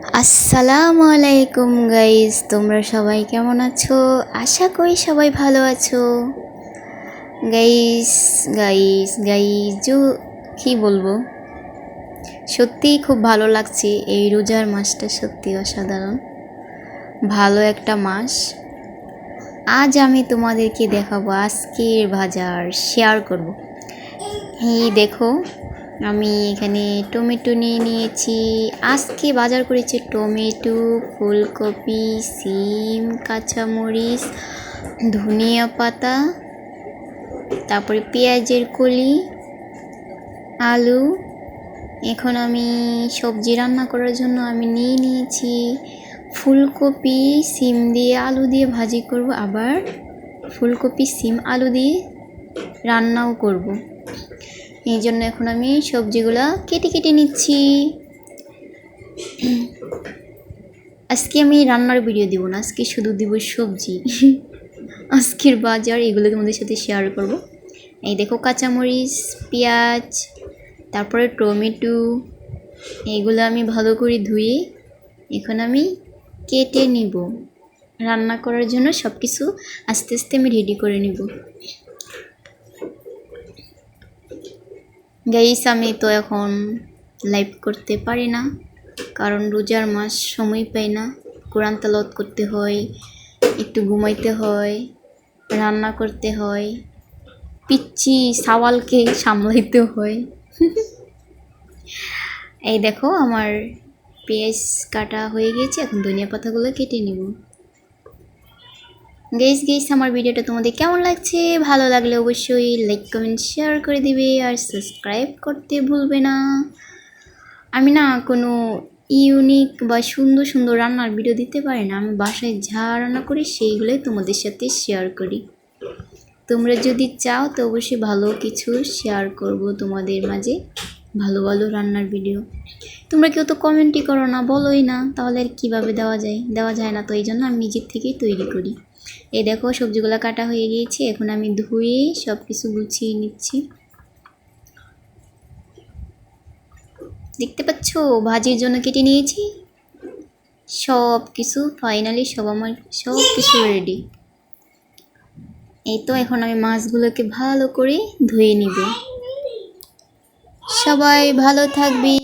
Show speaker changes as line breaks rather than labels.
আসসালামু আলাইকুম গাইস, তোমরা সবাই কেমন আছো? আশা করি সবাই ভালো আছো। গাইস গাইস গাইস জো কি বলবো, সত্যিই খুব ভালো লাগছে। এই রোজার মাসটা সত্যি অসাধারণ ভালো একটা মাস। আজ আমি তোমাদেরকে দেখাবো আজকের বাজার শেয়ার করব। এই দেখো, আমি এখানে টমেটো নিয়ে নিয়েছি। আজকে বাজার করেছি টমেটো, ফুলকপি, সিম, কাঁচামরিচ, ধনিয়া পাতা, তারপরে পেঁয়াজের কলি, আলু। এখন আমি সবজি রান্না করার জন্য আমি নিয়ে নিয়েছি ফুলকপি, সিম দিয়ে আলু দিয়ে ভাজি করব, আবার ফুলকপি, সিম, আলু দিয়ে রান্নাও করব। এই জন্য এখন আমি সবজিগুলা কেটে কেটে নিচ্ছি। আজকে আমি রান্নার ভিডিও দিব না, আজকে শুধু দিব সবজি। আজকের বাজার এগুলো তোমাদের সাথে শেয়ার করব। এই দেখো, কাঁচামরিচ, পেঁয়াজ, তারপরে টমেটো, এইগুলো আমি ভালো করে ধুয়ে এখন আমি কেটে নিব। রান্না করার জন্য সব কিছু আস্তে আস্তে আমি রেডি করে নিব। গাইস, আমি তো এখন লাইভ করতে পারি না, কারণ রোজার মাস, সময় পাই না। কোরআন তেলাওয়াত করতে হয়, একটু ঘুমাইতে হয়, রান্না করতে হয়, পিচ্চি সাওয়ালকে সামলাইতে হয়। এই দেখো, আমার পেঁয়াজ কাটা হয়ে গিয়েছে, এখন ধনিয়া পাতাগুলো কেটে নিব। গাইস আমার ভিডিওটা তোমাদের কেমন লাগছে? ভালো লাগলে অবশ্যই লাইক, কমেন্ট, শেয়ার করে দিবে, আর সাবস্ক্রাইব করতে ভুলবে না। আমি না কোনো ইউনিক বা সুন্দর সুন্দর রান্নার ভিডিও দিতে পারি না। আমি বাসায় যা রান্না করি সেইগুলোই তোমাদের সাথে শেয়ার করি। তোমরা যদি চাও তো অবশ্যই ভালো কিছু শেয়ার করব তোমাদের মাঝে, ভালো ভালো রান্নার ভিডিও। তোমরা কেউ তো কমেন্টই করো না, বলোই না, তাহলে আর কীভাবে দেওয়া যায় না। তো এই জন্য আমি নিজের থেকেই তৈরি করি। এই দেখো, সবজিগুলো কাটা হয়ে গিয়েছে, এখন আমি ধুয়ে সব কিছু গুছিয়ে নিচ্ছি। দেখতে পাচ্ছ, ভাজির জন্য কেটে নিয়েছি সব কিছু। ফাইনালি আমার সব কিছু রেডি। এই তো, এখন আমি মাছগুলোকে ভালো করে ধুয়ে নিব। সবাই ভালো থাকবি।